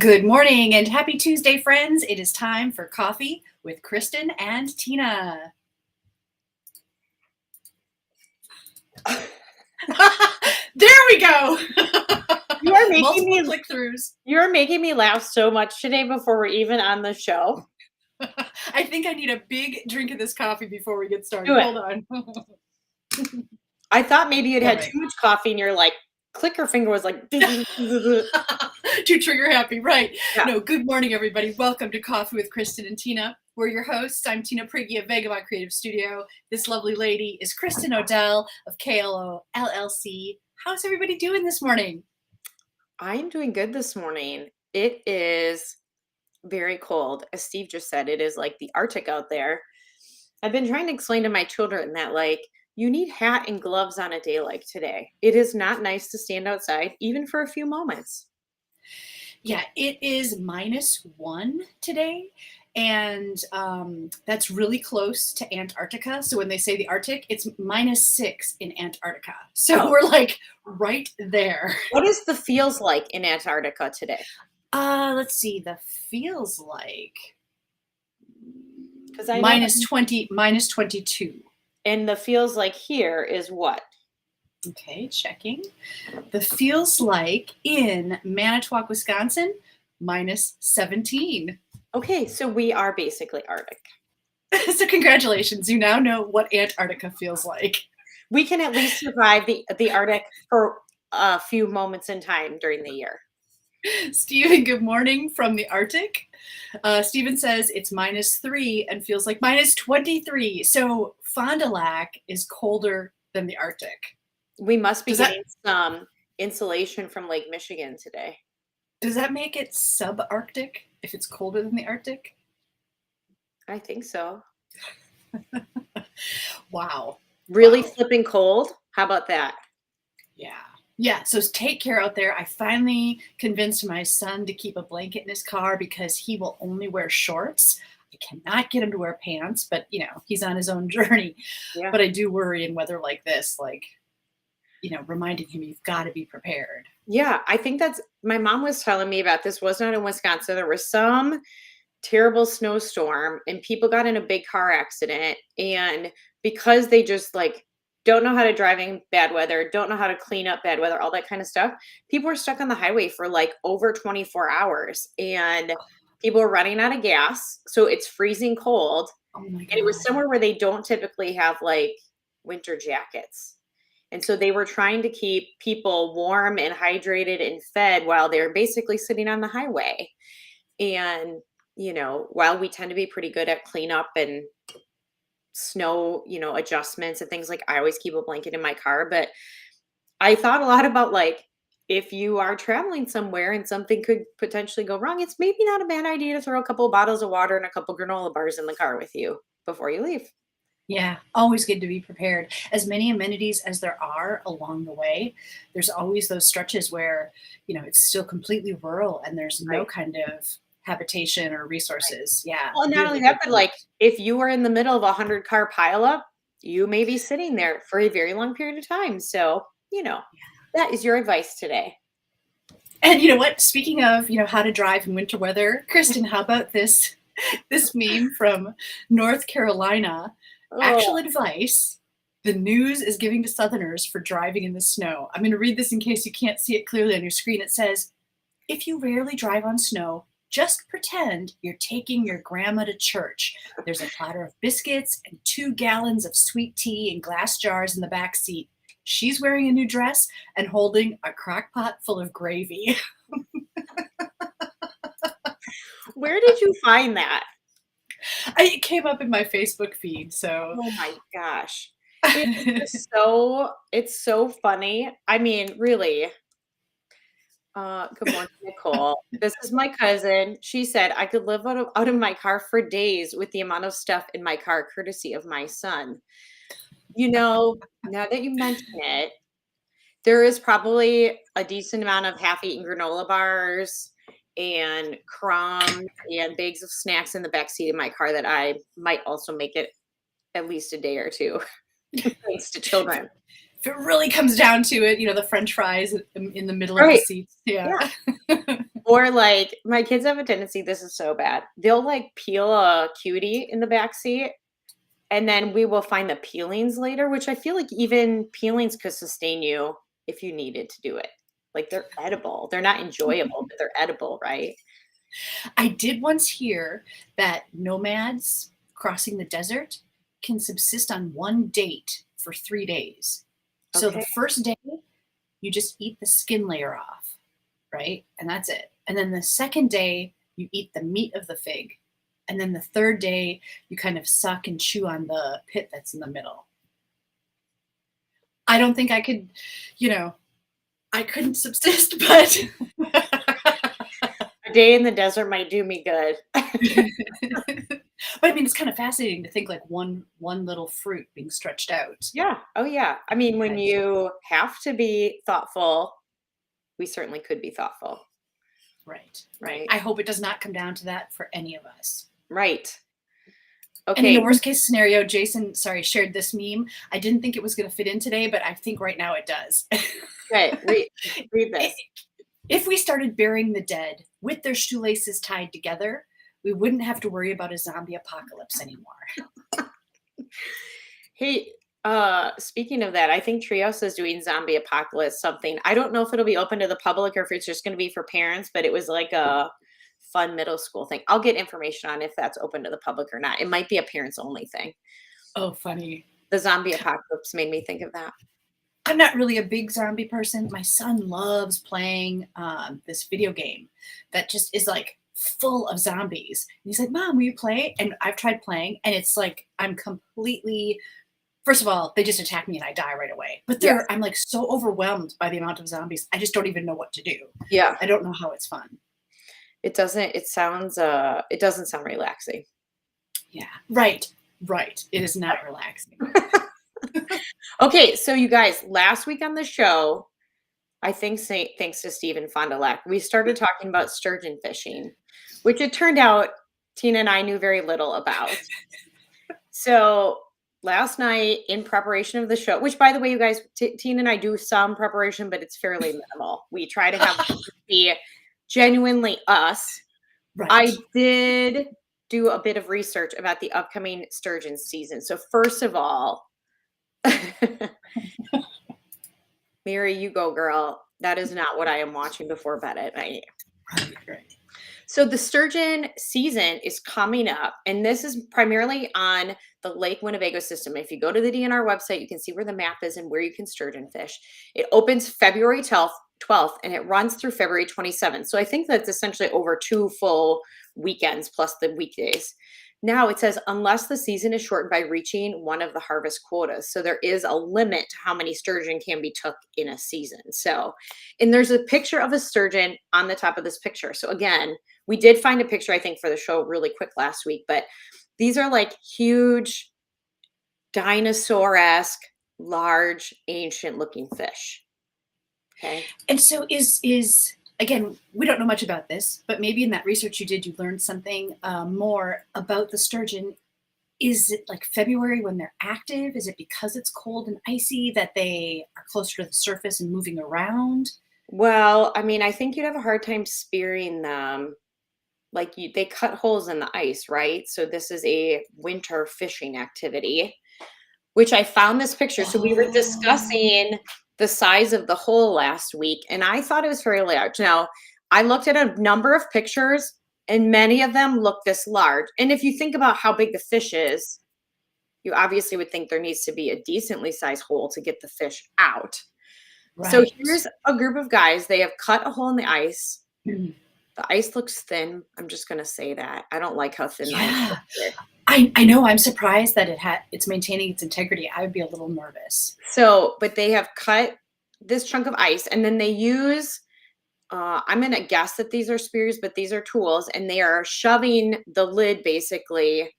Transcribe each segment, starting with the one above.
Good morning and happy Tuesday, friends. It is time for coffee with Kristin and Tina. There we go. You are making Multiple me click-throughs. You're making me laugh so much today before we're even on the show. I think I need a big drink of this coffee before we get started. Do it. Hold on. I thought maybe you'd had Alright. too much coffee and your clicker finger was like Too trigger happy, right? Yeah. No, good morning, everybody. Welcome to Coffee with Kristin and Tina. We're your hosts. I'm Tina Prigge of Vagabond Creative Studio. This lovely lady is Kristin Odell of KLO LLC. How's everybody doing this morning? I'm doing good this morning. It is very cold. As Steve just said, it is like the Arctic out there. I've been trying to explain to my children that you need hat and gloves on a day like today. It is not nice to stand outside, even for a few moments. Yeah, it is -1 today, and that's really close to Antarctica. So when they say the Arctic, it's -6 in Antarctica. So we're like right there. What is the feels like in Antarctica today? Let's see. The feels like Because I know -20, -22. And the feels like here is what? Okay, checking. The feels like in Manitowoc, Wisconsin, -17. Okay, so we are basically Arctic. So congratulations, you now know what Antarctica feels like. We can at least survive the Arctic for a few moments in time during the year. Stephen, good morning from the Arctic. Stephen says it's -3 and feels like -23. So Fond du Lac is colder than the Arctic. We must be getting some insulation from Lake Michigan today. Does that make it subarctic if it's colder than the Arctic? I think so. Wow. Really Wow. flipping cold? How about that? Yeah, so take care out there. I finally convinced my son to keep a blanket in his car because he will only wear shorts. I cannot get him to wear pants, but he's on his own journey. Yeah. But I do worry in weather like this, reminding him you've got to be prepared. Yeah, I think my mom was telling me about this. Was not in Wisconsin. There was some terrible snowstorm and people got in a big car accident. And because they just don't know how to drive in bad weather, don't know how to clean up bad weather, all that kind of stuff, people were stuck on the highway for over 24 hours and people were running out of gas. So it's freezing cold. Oh my God. And it was somewhere where they don't typically have winter jackets. And so they were trying to keep people warm and hydrated and fed while they're basically sitting on the highway. And, while we tend to be pretty good at cleanup and snow, adjustments and things, I always keep a blanket in my car. But I thought a lot about if you are traveling somewhere and something could potentially go wrong, it's maybe not a bad idea to throw a couple of bottles of water and a couple granola bars in the car with you before you leave. Yeah, always good to be prepared. As many amenities as there are along the way, there's always those stretches where, it's still completely rural and there's no kind of habitation or resources. Right. Yeah. Well, not only that, but if you are in the middle of a 100-car pileup, you may be sitting there for a very long period of time. So, that is your advice today. And you know what? Speaking of, how to drive in winter weather, Kristin, how about this meme from North Carolina? Actual advice the news is giving to Southerners for driving in the snow. I'm going to read this in case you can't see it clearly on your screen. It says, if you rarely drive on snow, just pretend you're taking your grandma to church. There's a platter of biscuits and 2 gallons of sweet tea in glass jars in the back seat. She's wearing a new dress and holding a crock pot full of gravy. Where did you find that? It came up in my Facebook feed, so. Oh my gosh. It's so funny. I mean, really. Good morning, Nicole. This is my cousin. She said I could live out of my car for days with the amount of stuff in my car, courtesy of my son. Now that you mention it, there is probably a decent amount of half-eaten granola bars and crumbs and bags of snacks in the backseat of my car that I might also make it at least a day or two, thanks to children. If it really comes down to it, the French fries in the middle of the seats. Yeah. Or like my kids have a tendency, this is so bad. They'll like peel a cutie in the back seat and then we will find the peelings later, which I feel like even peelings could sustain you if you needed to do it. Like they're edible. They're not enjoyable, but they're edible, right? I did once hear that nomads crossing the desert can subsist on one date for 3 days. So the Okay. first day, you just eat the skin layer off, right? And that's it. And then the second day, you eat the meat of the fig. And then the third day, you kind of suck and chew on the pit that's in the middle. I don't think I could, I couldn't subsist, but A day in the desert might do me good. but I mean, it's kind of fascinating to think like one little fruit being stretched out. Yeah. Oh, yeah. I mean, when Yes. you have to be thoughtful, we certainly could be thoughtful. Right. Right. I hope it does not come down to that for any of us. Right. And in Okay. the worst case scenario, Jason, shared this meme. I didn't think it was going to fit in today, but I think right now it does. Okay. Read this. If we started burying the dead with their shoelaces tied together, we wouldn't have to worry about a zombie apocalypse anymore. Hey, speaking of that, I think Trios is doing zombie apocalypse something. I don't know if it'll be open to the public or if it's just going to be for parents, but it was like a fun middle school thing. I'll get information on if that's open to the public or not. It might be a parents only thing. Oh, funny. The zombie apocalypse made me think of that. I'm not really a big zombie person. My son loves playing this video game that just is like full of zombies. And he's like, Mom, will you play? And I've tried playing, and it's like I'm completely. First of all, they just attack me and I die right away. But Yes. I'm like so overwhelmed by the amount of zombies. I just don't even know what to do. Yeah. I don't know how it's fun. It doesn't sound relaxing. Yeah. Right. It is not relaxing. Okay, so you guys, last week on the show, I think thanks to Stephen Fond du Lac, we started talking about sturgeon fishing, which it turned out Tina and I knew very little about. So last night, in preparation of the show, which by the way, you guys, Tina and I do some preparation, but it's fairly minimal. We try to have it be genuinely us. Right. I did do a bit of research about the upcoming sturgeon season. So first of all, Mary, you go, girl. That is not what I am watching before bed at night. Right. So the sturgeon season is coming up, and this is primarily on the Lake Winnebago system. If you go to the DNR website, you can see where the map is and where you can sturgeon fish. It opens February 12th, and it runs through February 27th. So I think that's essentially over 2 full weekends plus the weekdays. Now it says, unless the season is shortened by reaching one of the harvest quotas. So there is a limit to how many sturgeon can be took in a season. So, and there's a picture of a sturgeon on the top of this picture. So again, we did find a picture, I think, for the show really quick last week, but these are like huge dinosaur-esque, large, ancient looking fish. Okay. And so is again, we don't know much about this, but maybe in that research you did, you learned something more about the sturgeon. Is it like February when they're active? Is it because it's cold and icy that they are closer to the surface and moving around? Well, I mean, I think you'd have a hard time spearing them. Like they cut holes in the ice, right? So this is a winter fishing activity, which I found this picture. So we were discussing the size of the hole last week, and I thought it was fairly large. Now, I looked at a number of pictures, and many of them look this large. And if you think about how big the fish is, you obviously would think there needs to be a decently sized hole to get the fish out. Right. So here's a group of guys. They have cut a hole in the ice. Mm-hmm. The ice looks thin. I'm just going to say that. I don't like how thin the ice looks. I know. I'm surprised that it's maintaining its integrity. I would be a little nervous. So, but they have cut this chunk of ice, and then they use, I'm going to guess that these are spears, but these are tools, and they are shoving the lid basically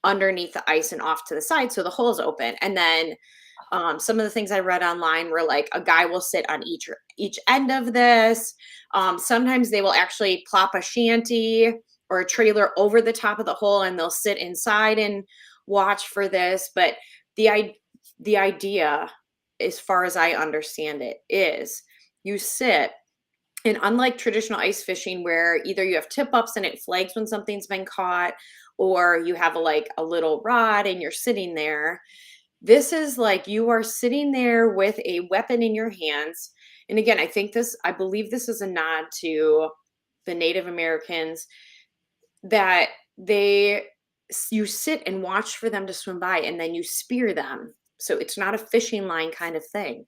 underneath the ice and off to the side. So the hole is open. And then some of the things I read online were like a guy will sit on each end of this. Sometimes they will actually plop a shanty or a trailer over the top of the hole, and they'll sit inside and watch for this. But the idea, as far as I understand it, is you sit And unlike traditional ice fishing where either you have tip ups and it flags when something's been caught, or you have like a little rod and you're sitting there, this is like you are sitting there with a weapon in your hands. And again, I believe this is a nod to the Native Americans that you sit and watch for them to swim by and then you spear them. So it's not a fishing line kind of thing.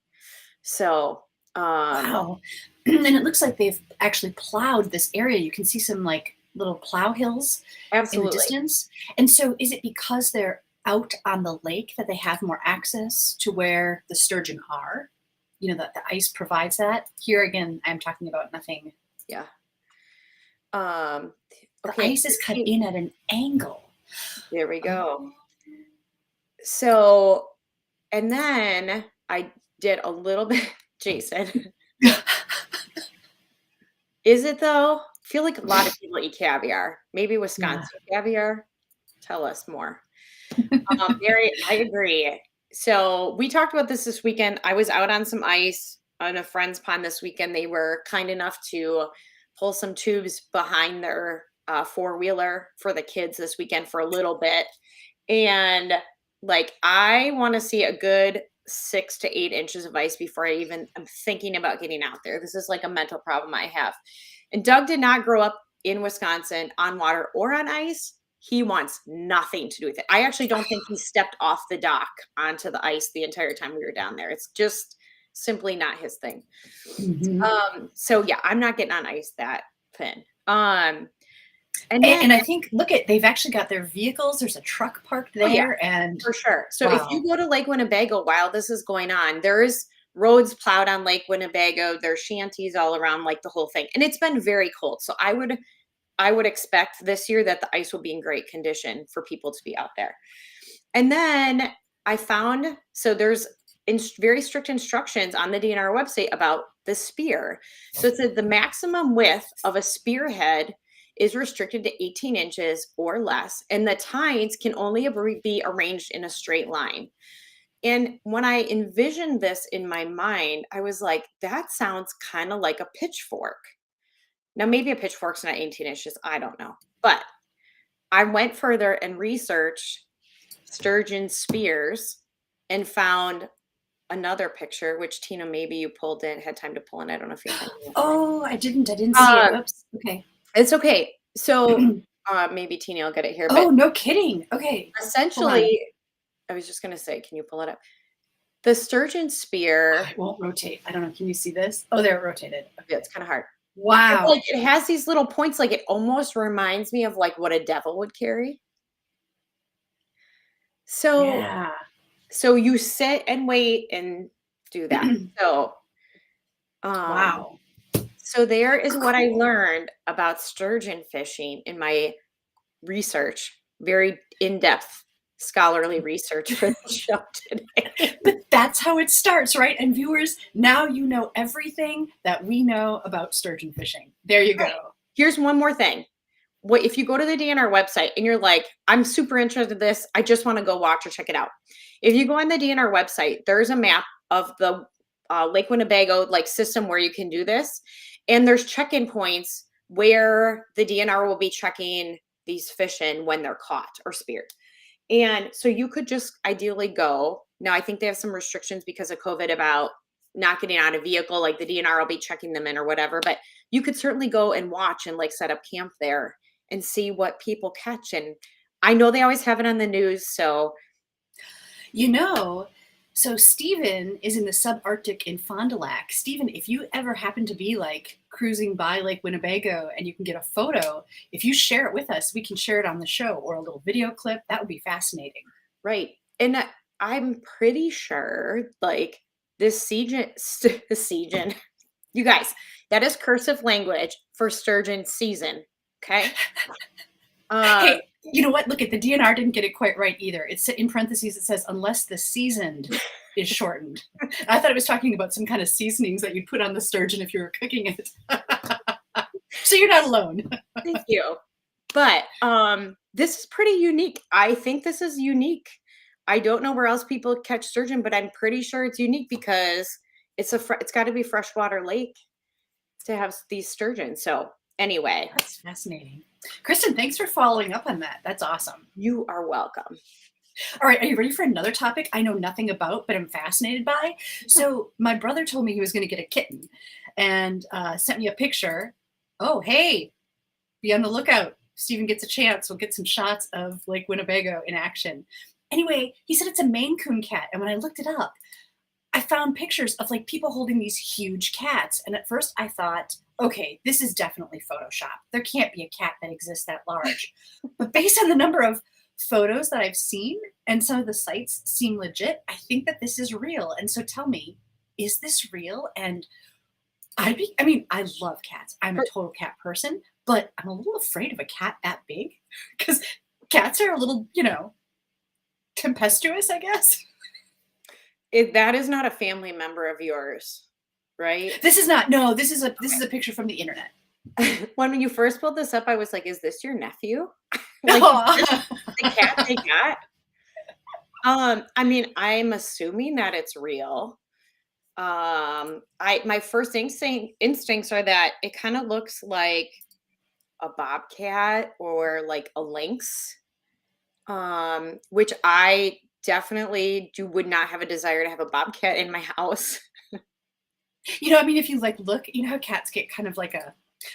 So, Wow. And it looks like they've actually plowed this area. You can see some like little plow hills in the absolutely. distance. And so is it because they're out on the lake that they have more access to where the sturgeon are? That the ice provides that. Here again, I'm talking about nothing. Yeah. Um, The okay. ice is cut in at an angle. There we go. Oh. So, and then I did a little bit, Jason. Is it though? I feel like a lot of people eat caviar. Maybe Wisconsin caviar. Tell us more. Mary, I agree. So we talked about this weekend. I was out on some ice on a friend's pond this weekend. They were kind enough to pull some tubes behind their four-wheeler for the kids this weekend for a little bit. And like, I want to see a good 6 to 8 inches of ice before I'm thinking about getting out there. This is like a mental problem I have. And Doug did not grow up in Wisconsin on water or on ice. He wants nothing to do with it. I actually don't think he stepped off the dock onto the ice the entire time we were down there. It's just simply not his thing. Mm-hmm. So yeah, I'm not getting on ice that thin. And I think, they've actually got their vehicles. There's a truck parked there. Oh, yeah, and for sure. So wow. if you go to Lake Winnebago while this is going on, there's roads plowed on Lake Winnebago. There's shanties all around, like the whole thing. And it's been very cold. So I would expect this year that the ice will be in great condition for people to be out there. And then I found, so there's very strict instructions on the DNR website about the spear. So it said the maximum width of a spearhead is restricted to 18 inches or less, and the tines can only be arranged in a straight line. And when I envisioned this in my mind, I was like, that sounds kind of like a pitchfork. Now, maybe a pitchfork's not 18 inches. I don't know. But I went further and researched sturgeon spears and found another picture, which Tina, maybe you had time to pull in. I don't know if you had. Oh, I didn't see it. Oops. Okay. It's okay. So maybe Tina will get it here. Oh, no kidding. Okay. Essentially, I was just going to say, can you pull it up? The sturgeon spear. It won't rotate. I don't know. Can you see this? Oh, there, it rotated. Okay, it's kind of hard. Wow. Like it has these little points. Like it almost reminds me of like what a devil would carry. So, yeah. So you sit and wait and do that. So, wow. So there is what I learned about sturgeon fishing in my research, very in-depth scholarly research for the show today. But that's how it starts, right? And viewers, now you know everything that we know about sturgeon fishing. There you go. Here's one more thing. If you go to the DNR website and you're like, I'm super interested in this, I just want to go watch or check it out. If you go on the DNR website, there's a map of the Lake Winnebago system where you can do this. And there's check-in points where the DNR will be checking these fish in when they're caught or speared. And so you could just ideally go. Now, I think they have some restrictions because of COVID about not getting out of vehicle, like the DNR will be checking them in or whatever. But you could certainly go and watch and set up camp there and see what people catch. And I know they always have it on the news. So, so Stephen is in the subarctic in Fond du Lac. Stephen, if you ever happen to be cruising by Lake Winnebago and you can get a photo, if you share it with us, we can share it on the show or a little video clip. That would be fascinating. Right. And I'm pretty sure this season, you guys, that is cursive language for sturgeon season. Okay. Hey, you know what? Look, the DNR didn't get it quite right either. It's in parentheses. It says, unless the seasoned is shortened. I thought it was talking about some kind of seasonings that you'd put on the sturgeon if you were cooking it. So you're not alone. Thank you. But this is pretty unique. I think this is unique. I don't know where else people catch sturgeon, but I'm pretty sure it's unique because it's got to be freshwater lake. to have these sturgeons. So anyway, That's fascinating. Kristen, thanks for following up on that. That's awesome. you are welcome. All right, are you ready for another topic I know nothing about, but I'm fascinated by? So, my brother told me he was going to get a kitten and sent me a picture. Oh, hey, be on the lookout. Steven gets a chance. We'll get some shots of Lake Winnebago in action. Anyway, he said it's a Maine Coon cat. And when I looked it up, I found pictures of like people holding these huge cats. And at first I thought, okay, this is definitely Photoshop. There can't be a cat that exists that large. But based on the number of photos that I've seen and some of the sites seem legit, I think that this is real. And so tell me, is this real? And I mean, I love cats. I'm a total cat person, but I'm a little afraid of a cat that big because cats are a little, tempestuous, I guess. That is not a family member of yours, right? This is not. No, this is a picture from the internet. When you first pulled this up, I was like, "Is this your nephew?" Aw. The cat they got. I mean, I'm assuming that it's real. My first instincts are that it kind of looks like a bobcat or like a lynx, which I definitely would not have a desire to have a bobcat in my house. I mean, if you like look, you know how cats get kind of like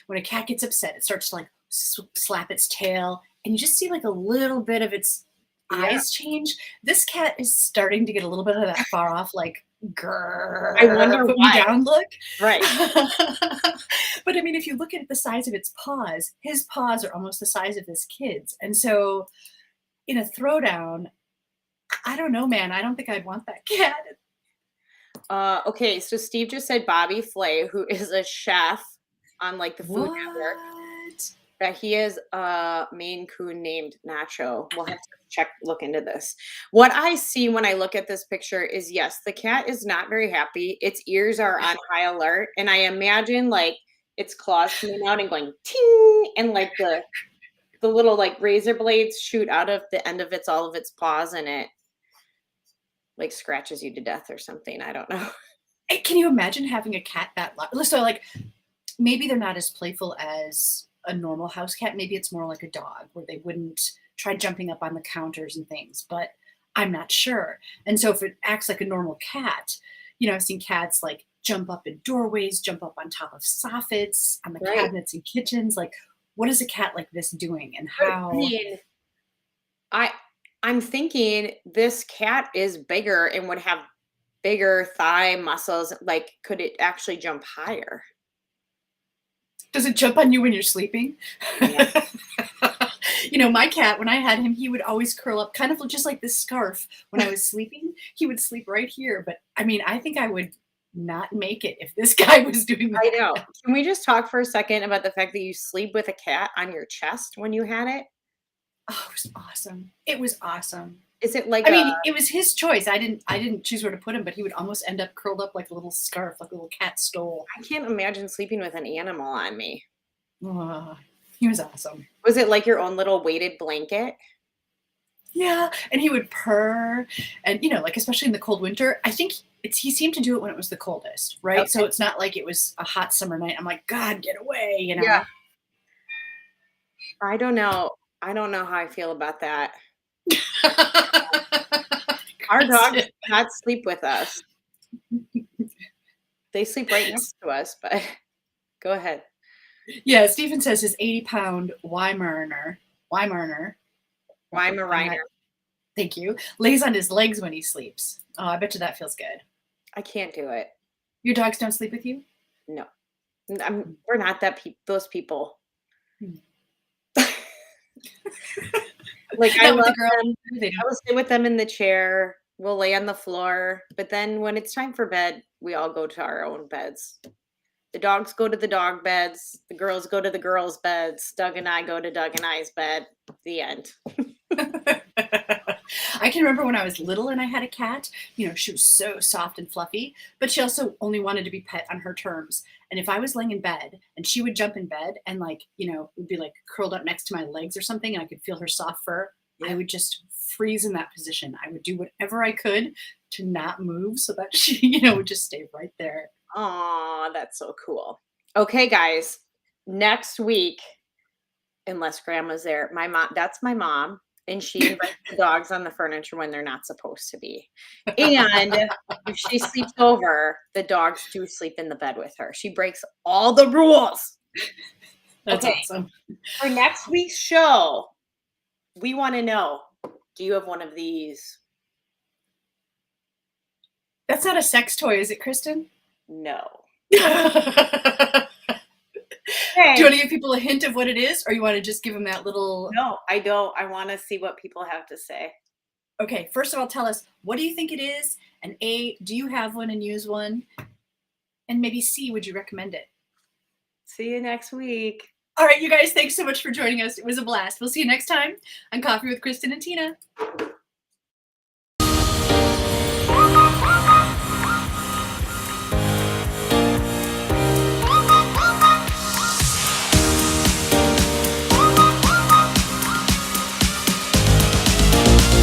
when a cat gets upset, it starts to like slap its tail, and you just see like a little bit of its Yeah. eyes change. This cat is starting to get a little bit of that far off, like, grrr, I wonder put why. me down look. Right. But I mean, if you look at the size of its paws, his paws are almost the size of this kid's. And so in a throwdown, I don't know, man. I don't think I'd want that cat. Okay, so Steve just said Bobby Flay, who is a chef on like the Food Network, What? that he is a Maine Coon named Nacho. We'll have to look into this. What I see when I look at this picture is, yes, the cat is not very happy. Its ears are on high alert, and I imagine like its claws coming out and going ting, and like the little like razor blades shoot out of the end of all of its paws, and it like scratches you to death or something. I don't know. Can you imagine having a cat that large? So, like, maybe they're not as playful as a normal house cat. Maybe it's more like a dog where they wouldn't try jumping up on the counters and things, but I'm not sure. And so if it acts like a normal cat, I've seen cats like jump up in doorways, jump up on top of soffits, on the Right. cabinets in kitchens. Like, what is a cat like this doing and I how? mean, I'm thinking this cat is bigger and would have bigger thigh muscles. Like, could it actually jump higher? Does it jump on you when you're sleeping? Yeah. My cat, when I had him, he would always curl up kind of just like this scarf when I was sleeping. He would sleep right here. But I mean, I think I would not make it if this guy was doing that. I know. Can we just talk for a second about the fact that you sleep with a cat on your chest when you had it? Oh, it was awesome. It was awesome. Is it like I mean, it was his choice. I didn't choose where to put him, but he would almost end up curled up like a little scarf, like a little cat stole. I can't imagine sleeping with an animal on me. He was awesome. Was it like your own little weighted blanket? Yeah, and he would purr, and like especially in the cold winter. I think he seemed to do it when it was the coldest, right? Okay. So it's not like it was a hot summer night. I'm like, God, get away, Yeah. I don't know. I don't know how I feel about that. Our dogs do not sleep with us. They sleep right next to us, but go ahead. Yeah, Stephen says his 80-pound Weimaraner, thank you, lays on his legs when he sleeps. Oh, I bet you that feels good. I can't do it. Your dogs don't sleep with you? No. We're not those people. Like, I love them. I will sit with them in the chair. We'll lay on the floor. But then when it's time for bed, we all go to our own beds. The dogs go to the dog beds. The girls go to the girls' beds. Doug and I go to Doug and I's bed. The end. I can remember when I was little and I had a cat, she was so soft and fluffy, but she also only wanted to be pet on her terms. And if I was laying in bed and she would jump in bed and would be like curled up next to my legs or something and I could feel her soft fur, I would just freeze in that position. I would do whatever I could to not move so that she, would just stay right there. Aw, that's so cool. Okay, guys, next week, unless grandma's there, that's my mom, and she invites the dogs on the furniture when they're not supposed to be. And if she sleeps over, the dogs do sleep in the bed with her. She breaks all the rules. That's okay. awesome. For next week's show, we want to know, do you have one of these? That's not a sex toy, is it, Kristin? No. Do you want to give people a hint of what it is, or you want to just give them that little? No, I don't. I want to see what people have to say. Okay, first of all, tell us, what do you think it is? And A, do you have one and use one? And maybe C, would you recommend it? See you next week. All right, you guys, thanks so much for joining us. It was a blast. We'll see you next time on Coffee with Kristin and Tina.